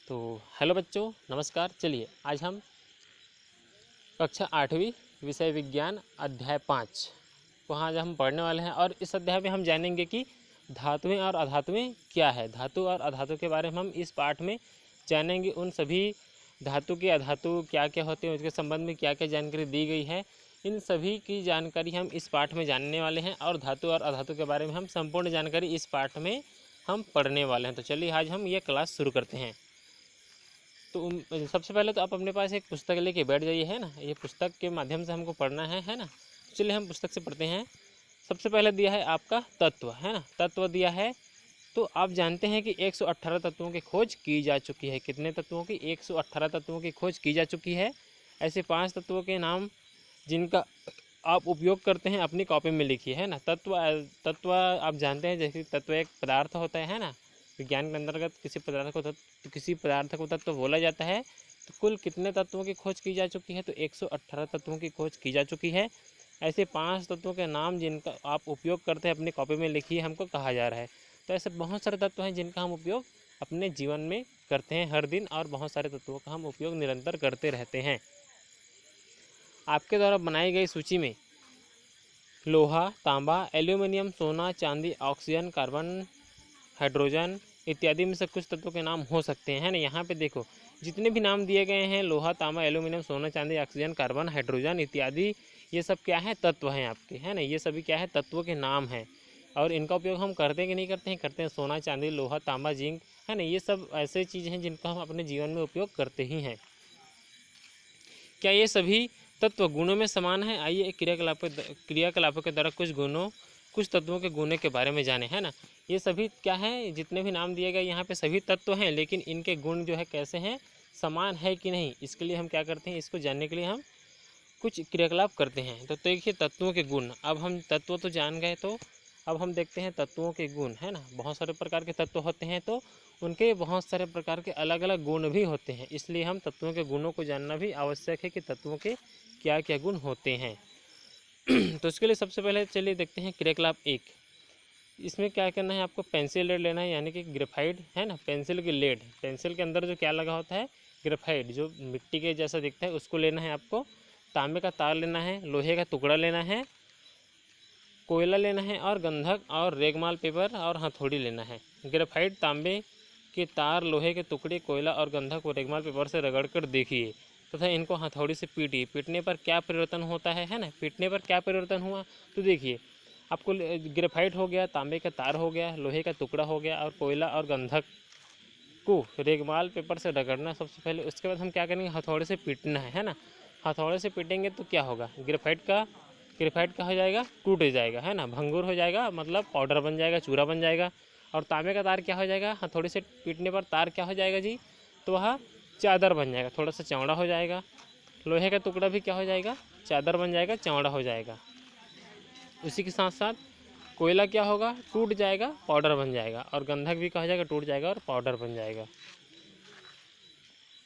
तो हेलो बच्चों, नमस्कार। चलिए आज हम कक्षा 8वीं विषय विज्ञान अध्याय 5 को आज हम पढ़ने वाले हैं। और इस अध्याय में हम जानेंगे कि धातुएं और अधातुएं क्या है। धातु और अधातु के बारे में हम इस पाठ में जानेंगे। उन सभी धातु के अधातु क्या क्या होते हैं, उसके संबंध में क्या क्या जानकारी दी गई है, इन सभी की जानकारी हम इस पाठ में जानने वाले हैं। और धातु और अधातु के बारे में हम संपूर्ण जानकारी इस पाठ में हम पढ़ने वाले हैं। तो चलिए आज हम ये क्लास शुरू करते हैं। तो सबसे पहले तो आप अपने पास एक पुस्तक लेके बैठ जाइए, है ना। ये पुस्तक के माध्यम से हमको पढ़ना है ना। चलिए हम पुस्तक से पढ़ते हैं। सबसे पहले दिया है आपका तत्व, है ना। तत्व दिया है। तो आप जानते हैं कि 118 तत्वों की खोज की जा चुकी है। कितने तत्वों की? 118 तत्वों की खोज की जा चुकी है। ऐसे 5 तत्वों के नाम जिनका आप उपयोग करते हैं अपनी कॉपी में लिखिए, है ना। तत्व आप जानते हैं, जैसे तत्व एक पदार्थ होता है ना। विज्ञान के अंतर्गत किसी पदार्थ को तत्व बोला जाता है। तो कुल कितने तत्वों की खोज की जा चुकी है? तो 118 तत्वों की खोज की जा चुकी है। ऐसे 5 तत्वों के नाम जिनका आप उपयोग करते हैं अपनी कॉपी में लिखिए, हमको कहा जा रहा है। तो ऐसे बहुत सारे तत्व हैं जिनका हम उपयोग अपने जीवन में करते हैं हर दिन, और बहुत सारे तत्वों का हम उपयोग निरंतर करते रहते हैं। आपके द्वारा बनाई गई सूची में लोहा, तांबा, एल्यूमिनियम, सोना, चांदी, ऑक्सीजन, कार्बन, हाइड्रोजन इत्यादि में से कुछ तत्वों के नाम हो सकते हैं ना। यहाँ पे देखो जितने भी नाम दिए गए हैं, लोहा, तांबा, एल्यूमिनियम, सोना, चांदी, ऑक्सीजन, कार्बन, हाइड्रोजन इत्यादि, ये सब क्या है? तत्व हैं आपके, है ना। ये सभी क्या है? तत्वों के नाम हैं। और इनका उपयोग हम करते हैं कि नहीं करते हैं? करते हैं। सोना, चांदी, लोहा, तांबा, जिंक, है ना। ये सब ऐसे चीज़ हैं जिनका हम अपने जीवन में उपयोग करते ही हैं। क्या ये सभी तत्व गुणों में समान है? आइए क्रियाकलापों के द्वारा कुछ तत्वों के गुणों के बारे में जाने, है ना। ये सभी क्या है? जितने भी नाम दिए गए यहाँ पे सभी तत्व हैं, लेकिन इनके गुण जो है कैसे हैं? समान है कि नहीं? इसके लिए हम क्या करते हैं? इसको जानने के लिए हम कुछ क्रियाकलाप करते हैं। तो देखिए तत्वों के गुण। अब हम तत्व तो जान गए, तो अब हम देखते हैं तत्वों के गुण, है ना। बहुत सारे प्रकार के तत्व होते हैं, तो उनके बहुत सारे प्रकार के अलग अलग गुण भी होते हैं। इसलिए हम तत्वों के गुणों को जानना भी आवश्यक है कि तत्वों के क्या क्या गुण होते हैं। तो इसके लिए सबसे पहले चलिए देखते हैं क्रियाकलाप 1। इसमें क्या करना है आपको? पेंसिल लेड लेना है, यानी कि ग्रेफाइट, है ना। पेंसिल की लेड, पेंसिल के अंदर जो क्या लगा होता है? ग्रेफाइट, जो मिट्टी के जैसा दिखता है, उसको लेना है आपको। तांबे का तार लेना है, लोहे का टुकड़ा लेना है, कोयला लेना है, और गंधक और रेगमाल पेपर और हथौड़ी लेना है। ग्रेफाइट, तांबे के तार, लोहे के टुकड़े, कोयला और गंधक और रेगमाल पेपर से रगड़कर देखिए तथा इनको हथौड़ी से पीटिए। पीटने पर क्या परिवर्तन होता है ना। पीटने पर क्या परिवर्तन हुआ? तो देखिए आपको ग्रेफाइट हो गया, तांबे का तार हो गया, लोहे का टुकड़ा हो गया, और कोयला और गंधक को रेगमाल पेपर से रगड़ना सबसे पहले। उसके बाद हम क्या करेंगे? हथौड़े से पीटना है ना। हथौड़े से पीटेंगे तो क्या होगा? ग्रेफाइट क्या हो जाएगा? टूट जाएगा, है ना। भंगुर हो जाएगा, मतलब पाउडर बन जाएगा, चूरा बन जाएगा। और तांबे का तार क्या हो जाएगा? हथौड़े से पीटने पर तार क्या हो जाएगा जी? तो वह चादर बन जाएगा, थोड़ा सा चौड़ा हो जाएगा। लोहे का टुकड़ा भी क्या हो जाएगा? चादर बन जाएगा, चौड़ा हो जाएगा। उसी के साथ साथ कोयला क्या होगा? टूट जाएगा, पाउडर बन जाएगा। और गंधक भी क्या हो जाएगा? टूट जाएगा और पाउडर बन जाएगा।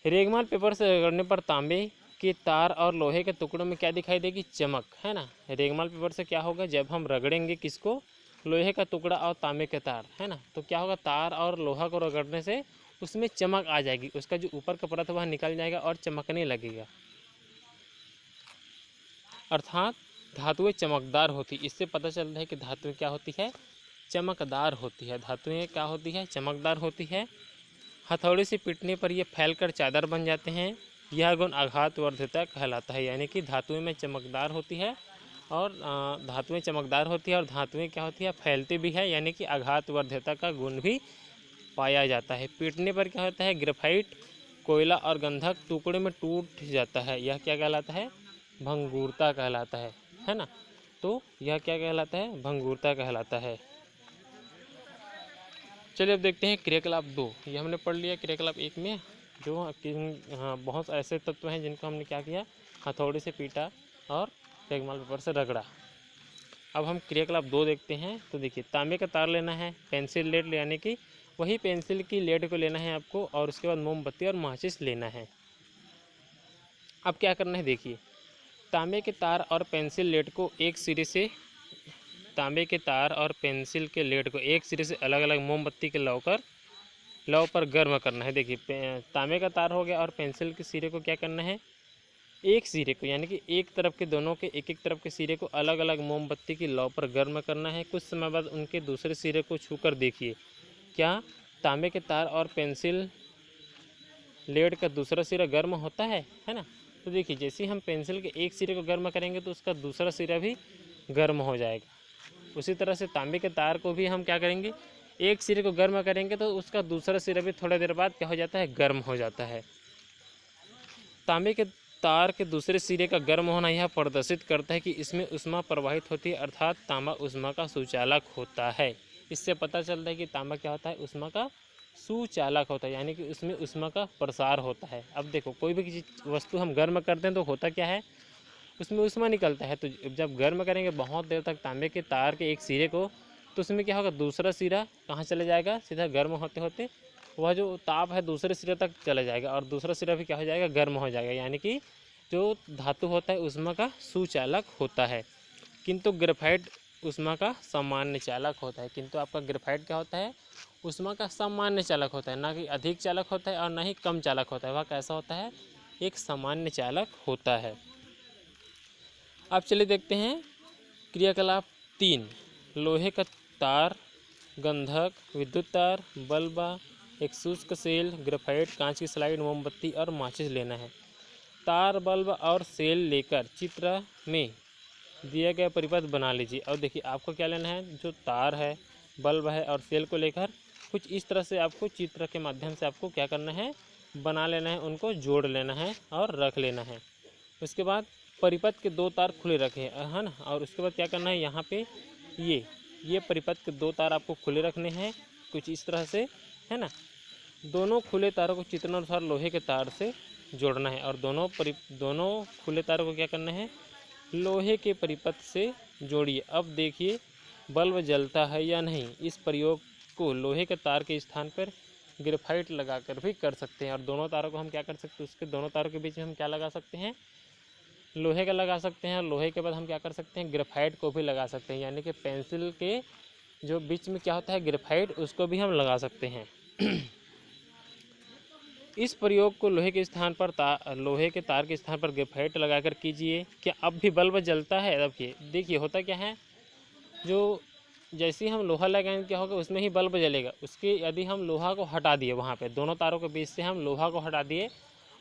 रेगमाल पेपर से रगड़ने पर तांबे के तार और लोहे के टुकड़ों में क्या दिखाई देगी? चमक, है ना। रेगमाल पेपर से क्या होगा? जब हम रगड़ेंगे किसको? लोहे का टुकड़ा और तांबे के तार, है ना। तो क्या होगा? तार और लोहा को रगड़ने से उसमें चमक आ जाएगी, उसका जो ऊपर का परत वह निकल जाएगा और चमकने लगेगा। अर्थात धातुएं चमकदार होती। इससे पता चलता है कि धातुएं क्या होती है? चमकदार होती है। धातुएं क्या होती है? चमकदार होती है। हथौड़े से पीटने पर ये फैलकर चादर बन जाते हैं। यह गुण आघातवर्धकता कहलाता है। यानी कि धातुएं में चमकदार होती है, और धातुएं चमकदार होती है, और धातुएं क्या होती है? फैलती भी है, यानी कि आघातवर्धकता का गुण भी पाया जाता है। पीटने पर क्या होता है? ग्रेफाइट, कोयला और गंधक टुकड़े में टूट जाता है। यह क्या कहलाता है? भंगुरता कहलाता है ना। तो यह क्या कहलाता है? भंगुरता कहलाता है। चलिए अब देखते हैं क्रियाकलाप 2। ये हमने पढ़ लिया क्रियाकलाप 1 में, जो बहुत ऐसे तत्व हैं जिनको हमने क्या किया? हथौड़े से पीटा और रेगमाल पेपर से रगड़ा। अब हम क्रियाकलाप 2 देखते हैं। तो देखिए तांबे का तार लेना है, पेंसिल लेड यानी कि वही पेंसिल की लेड को लेना है आपको, और उसके बाद मोमबत्ती और माचिस लेना है। अब क्या करना है? देखिए तांबे के तार और पेंसिल लेड को एक सिरे से तांबे के तार और पेंसिल के लेड को एक सिरे से अलग अलग मोमबत्ती के लौ कर लौ पर गर्म करना है। देखिए तांबे का तार हो गया और पेंसिल के सिरे को क्या करना है, एक सिरे को यानी कि एक तरफ के दोनों के एक एक तरफ के सिरे को अलग अलग मोमबत्ती की लौ पर गर्म करना है। कुछ समय बाद उनके दूसरे सिरे को छूकर देखिए क्या तांबे के तार और पेंसिल लेड का दूसरा सिरा गर्म होता है ना। तो देखिए जैसे ही हम पेंसिल के एक सिरे को गर्म करेंगे तो उसका दूसरा सिरा भी गर्म हो जाएगा। उसी तरह से तांबे के तार को भी हम क्या करेंगे, एक सिरे को गर्म करेंगे तो उसका दूसरा सिरा भी थोड़ी देर बाद क्या हो जाता है, गर्म हो जाता है। तांबे के तार के दूसरे सिरे का गर्म होना यह प्रदर्शित करता है कि इसमें ऊष्मा प्रवाहित होती है, अर्थात तांबा ऊष्मा का सुचालक होता है। इससे पता चलता है कि तांबा क्या होता है, ऊष्मा का सुचालक होता है, यानी कि उसमें ऊष्मा का प्रसार होता है। अब देखो कोई भी किसी वस्तु हम गर्म करते हैं तो होता क्या है, उसमें ऊष्मा निकलता है। तो जब गर्म करेंगे बहुत देर तक तांबे के तार के एक सिरे को, तो उसमें क्या होगा, दूसरा सिरा कहाँ चले जाएगा, सीधा गर्म होते होते वह जो ताप है दूसरे सिरे तक चला जाएगा और दूसरा सिरा भी क्या हो जाएगा, गर्म हो जाएगा। यानी कि जो धातु होता है ऊष्मा का सुचालक होता है। किंतु ग्रेफाइट ऊष्मा का सामान्य चालक होता है। किंतु आपका ग्रेफाइट क्या होता है, ऊष्मा का सामान्य चालक होता है, ना कि अधिक चालक होता है और ना ही कम चालक होता है। वह कैसा होता है, एक सामान्य चालक होता है। अब चलिए देखते हैं क्रियाकलाप 3। लोहे का तार, गंधक, विद्युत तार, बल्ब, एक शुष्क सेल, ग्रेफाइट, कांच की स्लाइड, मोमबत्ती और माचिस लेना है। तार, बल्ब और सेल लेकर चित्र में दिया गया परिपथ बना लीजिए। और देखिए आपको क्या लेना है, जो तार है, बल्ब है और सेल को लेकर कुछ इस तरह से आपको चित्र के माध्यम से आपको क्या करना है, बना लेना है, उनको जोड़ लेना है और रख लेना है। उसके बाद परिपथ के 2 तार खुले रखे है ना, और उसके बाद क्या करना है, यहाँ पे ये परिपथ के 2 तार आपको खुले रखने हैं कुछ इस तरह से, है ना। दोनों खुले तारों को चित्रानुसार लोहे के तार से जोड़ना है और दोनों खुले तारों को क्या करना है, लोहे के परिपथ से जोड़िए। अब देखिए बल्ब जलता है या नहीं। इस प्रयोग को लोहे के तार के स्थान पर ग्रेफाइट लगाकर भी कर सकते हैं। और दोनों तारों को हम क्या कर सकते हैं, उसके दोनों तारों के बीच में हम क्या लगा सकते हैं, लोहे का लगा सकते हैं। और लोहे के बाद हम क्या कर सकते हैं, ग्रेफाइट को भी लगा सकते हैं, यानी कि पेंसिल के जो बीच में क्या होता है ग्रेफाइट, उसको भी हम लगा सकते हैं। इस प्रयोग को लोहे के स्थान पर लोहे के तार के स्थान पर ग्रेफाइट लगाकर कीजिए। क्या अब भी बल्ब जलता है? अब ये देखिए होता क्या है, जो जैसे ही हम लोहा लगाएंगे क्या होगा, उसमें ही बल्ब जलेगा। उसके यदि हम लोहा को हटा दिए, वहाँ पे दोनों तारों के बीच से हम लोहा को हटा दिए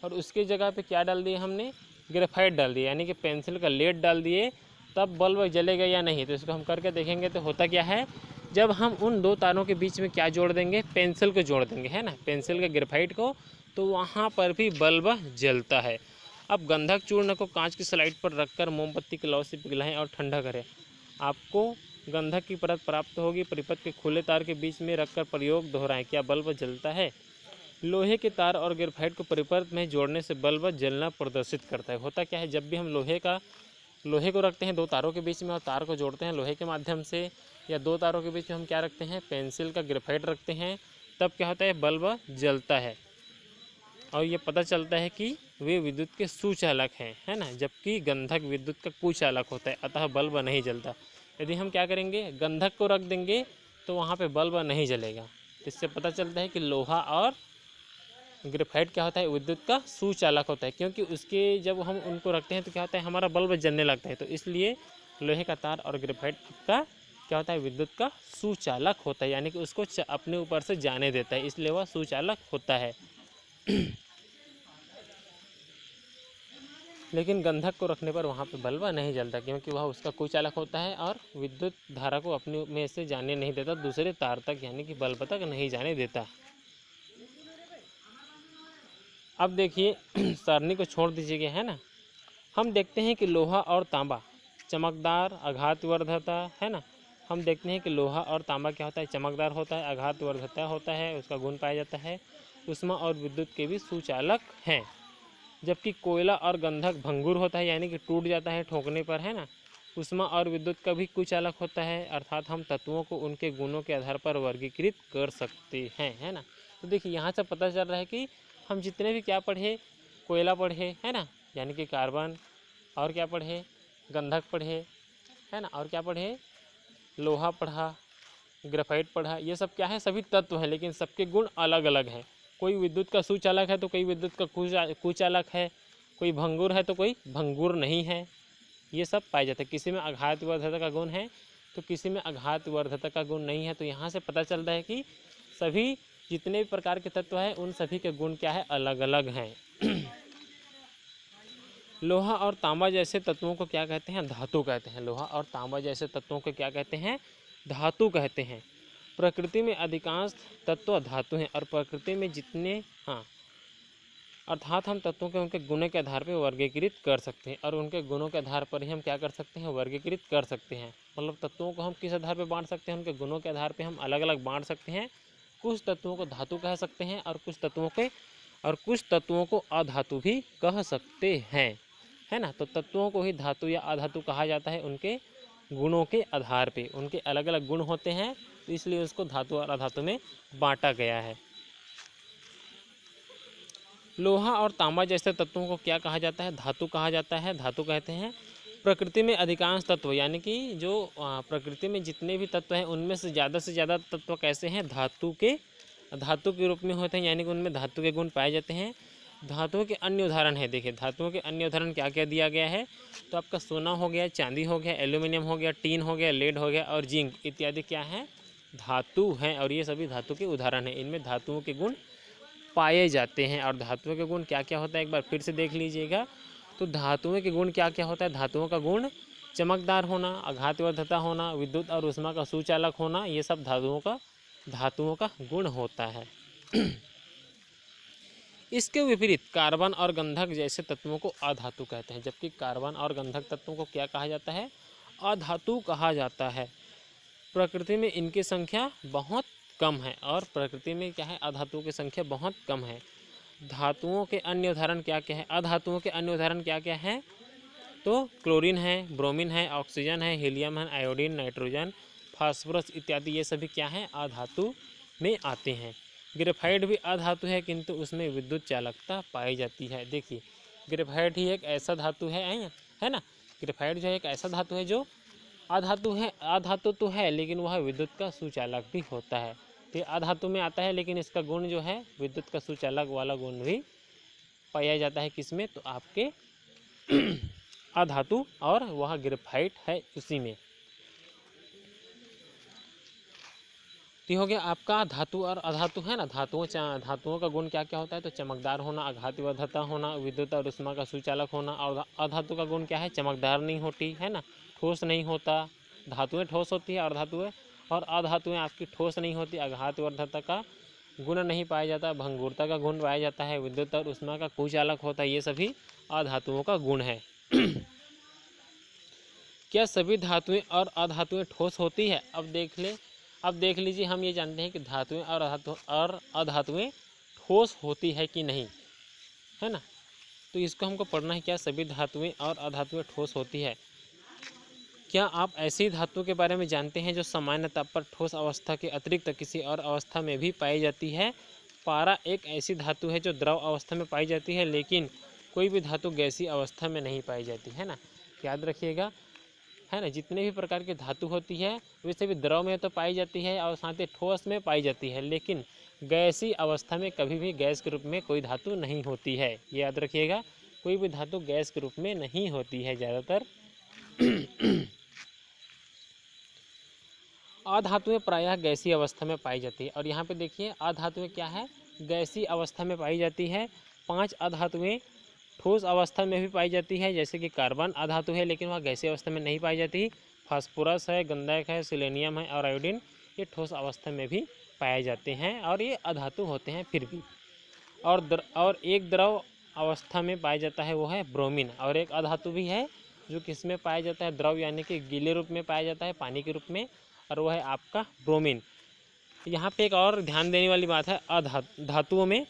और उसकी जगह पे क्या डाल दिए हमने, ग्रेफाइट डाल दिए, यानी कि पेंसिल का लेड डाल दिए, तब बल्ब जलेगा या नहीं। तो इसको हम करके देखेंगे तो होता क्या है, जब हम उन 2 तारों के बीच में क्या जोड़ देंगे, पेंसिल को जोड़ देंगे, है ना, पेंसिल के ग्रेफाइट को, तो वहाँ पर भी बल्ब जलता है। अब गंधक चूर्ण को कांच की स्लाइड पर रखकर मोमबत्ती के लौ से पिघलाएं और ठंडा करें। आपको गंधक की परत प्राप्त होगी। परिपथ के खुले तार के बीच में रखकर प्रयोग दोहराएं। क्या बल्ब जलता है? लोहे के तार और ग्रेफाइट को परिपथ में जोड़ने से बल्ब जलना प्रदर्शित करता है। होता क्या है, जब भी हम लोहे को रखते हैं 2 तारों के बीच में और तार को जोड़ते हैं लोहे के माध्यम से, या 2 तारों के बीच में हम क्या रखते हैं, पेंसिल का ग्रेफाइट रखते हैं, तब क्या होता है, बल्ब जलता है। और ये पता चलता है कि वे विद्युत के सुचालक हैं, है ना, जबकि गंधक विद्युत का कुचालक होता है, अतः बल्ब नहीं जलता। यदि हम क्या करेंगे, गंधक को रख देंगे तो वहाँ पे बल्ब नहीं जलेगा। इससे पता चलता है कि लोहा और ग्रेफाइट क्या होता है, विद्युत का सुचालक होता है, क्योंकि उसके जब हम उनको रखते हैं तो क्या होता है, हमारा बल्ब जलने लगता है। तो इसलिए लोहे का तार और ग्रेफाइट का क्या होता है, विद्युत का सुचालक होता है, यानी कि उसको अपने ऊपर से जाने देता है, इसलिए वह सुचालक होता है। लेकिन गंधक को रखने पर वहाँ पे बल्ब नहीं जलता, क्योंकि वह उसका कुचालक होता है और विद्युत धारा को अपने में से जाने नहीं देता दूसरे तार तक, यानी कि बल्ब तक नहीं जाने देता। अब देखिए सरनी को छोड़ दीजिएगा, है ना। हम देखते हैं कि लोहा और तांबा चमकदार, आघातवर्धता, है ना। हम देखते हैं कि लोहा और तांबा क्या होता है, चमकदार होता है, आघातवर्धता होता है, उसका गुण पाया जाता है। ऊष्मा और विद्युत के भी सुचालक हैं। जबकि कोयला और गंधक भंगुर होता है, यानी कि टूट जाता है ठोकने पर, है ना। ऊष्मा और विद्युत का भी कुचालक होता है, अर्थात हम तत्वों को उनके गुणों के आधार पर वर्गीकृत कर सकते हैं, है ना। तो देखिए यहाँ से पता चल रहा है कि हम जितने भी क्या पढ़े, कोयला पढ़े, है ना, यानी कि कार्बन, और क्या पढ़े, गंधक पढ़े, है ना, और क्या पढ़े, लोहा पढ़ा, ग्रेफाइट पढ़ा, ये सब क्या है, सभी तत्व हैं, लेकिन सबके गुण अलग अलग हैं। कोई विद्युत का सुचालक है तो कोई विद्युत का कुचालक है, कोई भंगुर है तो कोई भंगुर नहीं है, ये सब पाए जाते हैं। किसी में आघात वर्धकता का गुण है तो किसी में आघात वर्धकता का गुण नहीं है। तो यहाँ से पता चलता है कि सभी जितने भी प्रकार के तत्व हैं उन सभी के गुण क्या है, अलग अलग हैं। लोहा और तांबा जैसे तत्वों को क्या कहते हैं, धातु कहते हैं। लोहा और तांबा जैसे तत्वों को क्या कहते हैं, धातु कहते हैं। प्रकृति में अधिकांश तत्व धातु हैं और प्रकृति में जितने अर्थात हम तत्वों के उनके गुणों के आधार पर वर्गीकृत कर सकते हैं और उनके गुणों के आधार पर ही हम क्या कर सकते हैं, वर्गीकृत कर सकते हैं। मतलब तत्वों को हम किस आधार पर बांट सकते हैं, उनके गुणों के आधार पर हम अलग अलग बांट सकते हैं। कुछ तत्वों को धातु कह सकते हैं और कुछ तत्वों को अधातु भी कह सकते हैं, है ना। तो तत्वों को ही धातु या अधातु कहा जाता है उनके गुणों के आधार पे। उनके अलग अलग गुण होते हैं तो इसलिए उसको धातु और अधातु में बांटा गया है। लोहा और तांबा जैसे तत्वों को क्या कहा जाता है, धातु कहा जाता है। धातु कहते हैं प्रकृति में अधिकांश तत्व, यानी कि जो प्रकृति में जितने भी तत्व हैं उनमें से ज़्यादा तत्व कैसे हैं, धातु के रूप में होते हैं, यानी कि उनमें धातु के गुण पाए जाते हैं। धातुओं के अन्य उदाहरण है, देखिए धातुओं के अन्य उदाहरण क्या क्या दिया गया है। तो आपका सोना हो गया, चांदी हो गया, एल्यूमिनियम हो गया, टीन हो गया, लेड हो गया और जिंक इत्यादि क्या है, धातु हैं और ये सभी धातु के उदाहरण हैं। इनमें धातुओं के गुण पाए जाते हैं। और धातुओं के गुण क्या क्या होता है एक बार फिर से देख लीजिएगा। तो धातुओं के गुण क्या क्या होता है, धातुओं का गुण चमकदार होना, आघातवर्धकता होना, विद्युत और ऊष्मा का सुचालक होना, ये सब धातुओं का गुण होता है। इसके विपरीत कार्बन और गंधक जैसे तत्वों को अधातु कहते हैं, जबकि कार्बन और गंधक तत्वों को क्या कहा जाता है, अधातु कहा जाता है। प्रकृति में इनकी संख्या बहुत कम है और प्रकृति में क्या है, अधातुओं की संख्या बहुत कम है। धातुओं के अन्य उदाहरण क्या क्या है, अधातुओं के अन्य उदाहरण क्या क्या हैं, तो क्लोरीन है, ब्रोमीन है, ऑक्सीजन है, हीलियम है, आयोडीन, नाइट्रोजन, फास्फोरस इत्यादि ये सभी क्या हैं, अधातु में आते हैं। ग्रेफाइट भी अधातु है किंतु उसमें विद्युत चालकता पाई जाती है। देखिए ग्रेफाइट ही एक ऐसा धातु है ना। ग्रेफाइट जो है एक ऐसा धातु है जो अधातु तो है लेकिन वह विद्युत का सुचालक भी होता है। तो अधातु में आता है लेकिन इसका गुण जो है विद्युत का सुचालक वाला गुण भी पाया जाता है किसमें, तो आपके अधातु, और वह ग्रेफाइट है उसी में। तो हो गया आपका धातु और अधातु, है ना। धातुओं का गुण क्या क्या होता है, तो चमकदार होना, आघातवर्धकता होना, विद्युत और ऊष्मा का सुचालक होना। और अधातु का गुण क्या है, चमकदार नहीं होती, है ना, ठोस नहीं होता। धातुएं ठोस होती है और अधातुएं आपकी ठोस नहीं होती, आघातवर्धकता का गुण नहीं पाया जाता, भंगुरता का गुण पाया जाता है, विद्युत और ऊष्मा का कुचालक होता है। ये सभी अधातुओं का गुण है। क्या सभी धातुएं और अधातुएं ठोस होती है, अब देख लीजिए। हम ये जानते हैं कि धातुएं और अधातुएं ठोस होती है कि नहीं, है ना। तो इसको हमको पढ़ना है, क्या सभी धातुएं और अधातुएं ठोस होती है। क्या आप ऐसी धातु के बारे में जानते हैं जो सामान्य ताप पर ठोस अवस्था के अतिरिक्त किसी और अवस्था में भी पाई जाती है। पारा एक ऐसी धातु है जो द्रव अवस्था में पाई जाती है, लेकिन कोई भी धातु गैसीय अवस्था में नहीं पाई जाती, है ना। याद रखिएगा, है ना। जितने भी प्रकार की धातु होती है वैसे भी द्रव में तो पाई जाती है और साथ ही ठोस में पाई जाती है, लेकिन गैसीय अवस्था में कभी भी गैस के रूप में कोई धातु नहीं होती है। ये याद रखिएगा, कोई भी धातु गैस के रूप में नहीं होती है ज़्यादातर। अधातुएं प्रायः गैसीय अवस्था में पाई जाती है। और यहाँ पे देखिए अधातुएं क्या है, गैसीय अवस्था में पाई जाती है। 5 अधातुएं ठोस अवस्था में भी पाई जाती है, जैसे कि कार्बन अधातु है लेकिन वह गैसीय अवस्था में नहीं पाई जाती। फास्फोरस है, गंधक है, सेलेनियम है और आयोडीन, ये ठोस अवस्था में भी पाए जाते हैं और ये अधातु होते हैं फिर भी। और एक द्रव अवस्था में पाया जाता है, वो है ब्रोमीन। और एक अधातु भी है जो किस में पाया जाता है, द्रव यानी कि गीले रूप में पाया जाता है, पानी के रूप में, और वो है आपका ब्रोमीन। यहाँ पे एक और ध्यान देने वाली बात है, धातुओं में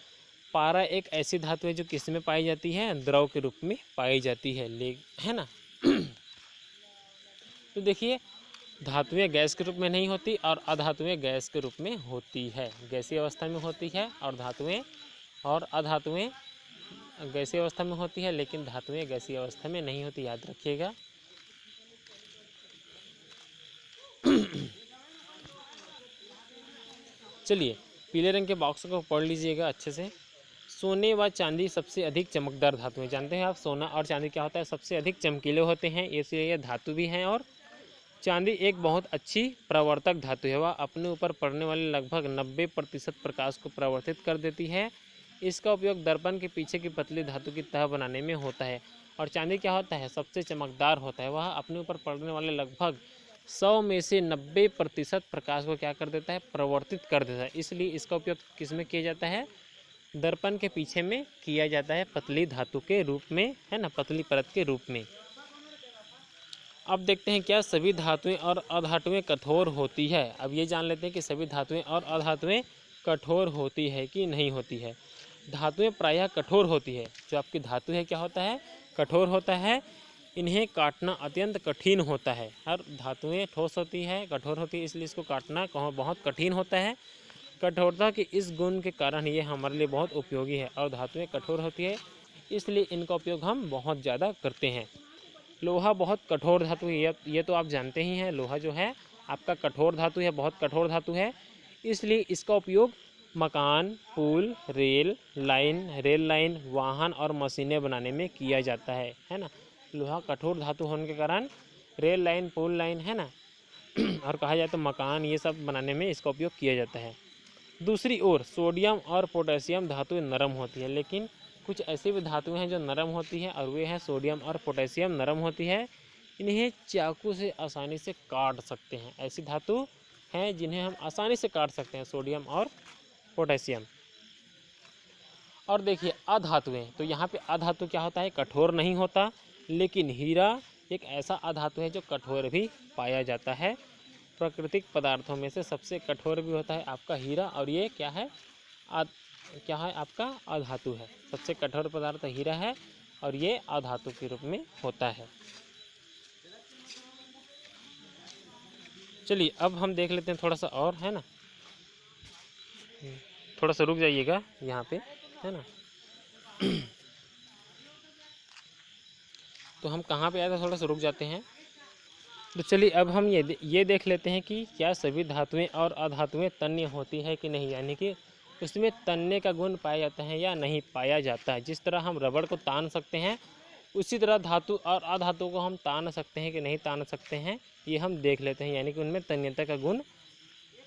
पारा एक ऐसी धातु है जो किस में पाई जाती है, द्रव के रूप में पाई जाती है, है ना। तो देखिए धातुएं गैस के रूप में नहीं होती और अधातुएं गैस के रूप में होती है, गैसीय अवस्था में होती है। और धातुएं और अधातुएं गैसीय अवस्था में होती है लेकिन धातुएं गैसीय अवस्था में नहीं होती, याद रखिएगा। चलिए पीले रंग के बॉक्स को पढ़ लीजिएगा अच्छे से। सोने व चांदी सबसे अधिक चमकदार धातु हैं। जानते हैं आप सोना और चांदी क्या होता है, सबसे अधिक चमकीले होते हैं, इसलिए ये धातु भी हैं। और चांदी एक बहुत अच्छी प्रवर्तक धातु है, वह अपने ऊपर पड़ने वाले लगभग 90% प्रकाश को प्रवर्तित कर देती है। इसका उपयोग दर्पण के पीछे की पतली धातु की तह बनाने में होता है। और चांदी क्या होता है, सबसे चमकदार होता है, वह अपने ऊपर पड़ने वाले लगभग 100 में से 90% प्रकाश को क्या कर देता है, प्रवर्तित कर देता है। इसलिए इसका उपयोग किस में किया जाता है, दर्पण के पीछे में किया जाता है, पतली धातु के रूप में, है ना, पतली परत के रूप में। अब देखते हैं क्या सभी धातुएं और अधातुएं कठोर होती है। अब ये जान लेते हैं कि सभी धातुएं और अधातुएं कठोर होती है कि नहीं होती है। धातुएं प्रायः कठोर होती है। जो आपकी धातु है क्या होता है, कठोर होता है। इन्हें काटना अत्यंत कठिन होता है। हर धातुएं ठोस होती है, कठोर होती है, इसलिए इसको काटना बहुत कठिन होता है। कठोरता के इस गुण के कारण ये हमारे लिए बहुत उपयोगी है। और धातुएं कठोर होती है इसलिए इनका उपयोग हम बहुत ज़्यादा करते हैं। लोहा बहुत कठोर धातु है, ये तो आप जानते ही हैं। लोहा जो है आपका कठोर धातु है, बहुत कठोर धातु है, इसलिए इसका उपयोग मकान, पुल, रेल लाइन, वाहन और मशीनें बनाने में किया जाता है ना। लोहा कठोर धातु होने के कारण रेल लाइन, पुल लाइन, है ना, और कहा जाए तो मकान, ये सब बनाने में इसका उपयोग किया जाता है। दूसरी ओर सोडियम और पोटेशियम धातुएं नरम होती है, लेकिन कुछ ऐसी भी धातुएं हैं जो नरम होती हैं, और वे हैं सोडियम और पोटेशियम नरम होती है। इन्हें चाकू से आसानी से काट सकते हैं। ऐसी धातु हैं जिन्हें हम आसानी से काट सकते हैं, सोडियम और पोटेशियम। और देखिए अधातुएं, तो यहाँ पे अधातु क्या होता है, कठोर नहीं होता, लेकिन हीरा एक ऐसा अधातु है जो कठोर भी पाया जाता है। प्राकृतिक पदार्थों में से सबसे कठोर भी होता है आपका हीरा, और ये क्या है, क्या है आपका अधातु है। सबसे कठोर पदार्थ हीरा है और ये अधातु के रूप में होता है। चलिए अब हम देख लेते हैं थोड़ा सा और, है ना, थोड़ा सा रुक जाइएगा यहाँ पे, है ना। तो हम कहाँ पे आए थे, थोड़ा सा रुक जाते हैं। तो चलिए अब हम ये देख लेते हैं कि क्या सभी धातुएं और अधातुएं तन्य होती है कि नहीं, यानी कि उसमें तन्ने का गुण पाया जाता है या नहीं पाया जाता है। जिस तरह हम रबड़ को तान सकते हैं, उसी तरह धातु और अधातु को हम तान सकते हैं कि नहीं तान सकते हैं, ये हम देख लेते हैं, यानी कि उनमें तन्यता का गुण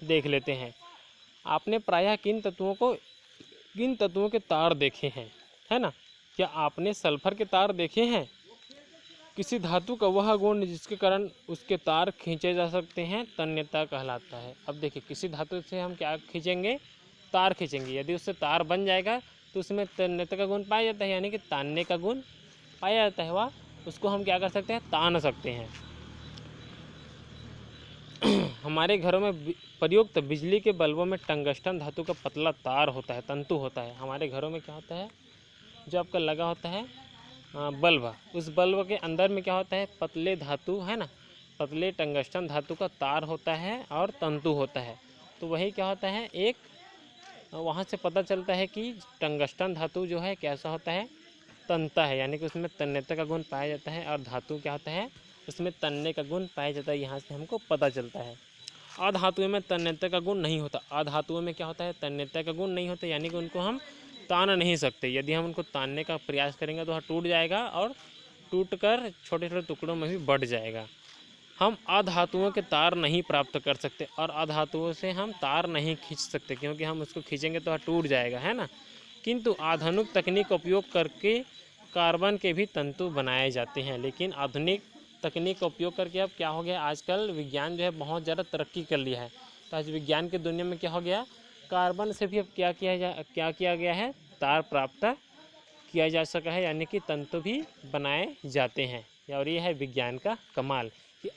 देख लेते हैं। आपने प्रायः किन तत्वों के तार देखे हैं, है ना। क्या आपने सल्फर के तार देखे हैं। किसी धातु का वह गुण जिसके कारण उसके तार खींचे जा सकते हैं, तन्यता कहलाता है। अब देखिए किसी धातु से हम क्या खींचेंगे, तार खींचेंगे। यदि उससे तार बन जाएगा तो उसमें तन्यता का गुण पाया जाता है, यानी कि तानने का गुण पाया जाता है। वह उसको हम क्या कर सकते हैं, तान सकते हैं। हमारे घरों में प्रयुक्त बिजली के बल्बों में टंगस्टन धातु का पतला तार होता है, तंतु होता है। हमारे घरों में क्या होता है, जो आपका लगा होता है बल्ब, उस बल्ब के अंदर में क्या होता है, पतले धातु, है ना, पतले टंगस्टन धातु का तार होता है और तंतु होता है। तो वही क्या होता है, एक वहाँ से पता चलता है कि टंगस्टन धातु जो है कैसा होता है, तनता है, यानी कि उसमें तन्यता का गुण पाया जाता है। और धातु क्या होता है, उसमें तनने का गुण पाया जाता है, यहाँ से हमको पता चलता है। अधातुओं में तन्यता का गुण नहीं होता। अधातुओं में क्या होता है, तन्यता का गुण नहीं होता, यानी कि उनको हम तान नहीं सकते। यदि हम उनको तानने का प्रयास करेंगे तो वह टूट जाएगा और टूटकर छोटे छोटे टुकड़ों में भी बढ़ जाएगा। हम अधातुओं के तार नहीं प्राप्त कर सकते और अधातुओं से हम तार नहीं खींच सकते, क्योंकि हम उसको खींचेंगे तो वह टूट जाएगा, है ना। किंतु आधुनिक तकनीक का उपयोग करके कार्बन के भी तंतु बनाए जाते हैं। लेकिन आधुनिक तकनीक का उपयोग करके अब क्या हो गया, आजकल विज्ञान जो है बहुत ज़्यादा तरक्की कर लिया है। तो आज विज्ञान की दुनिया में क्या हो गया, कार्बन से भी अब क्या किया गया है, तार प्राप्त किया जा सका है, यानी कि तंतु भी बनाए जाते हैं। और ये है विज्ञान का कमाल कि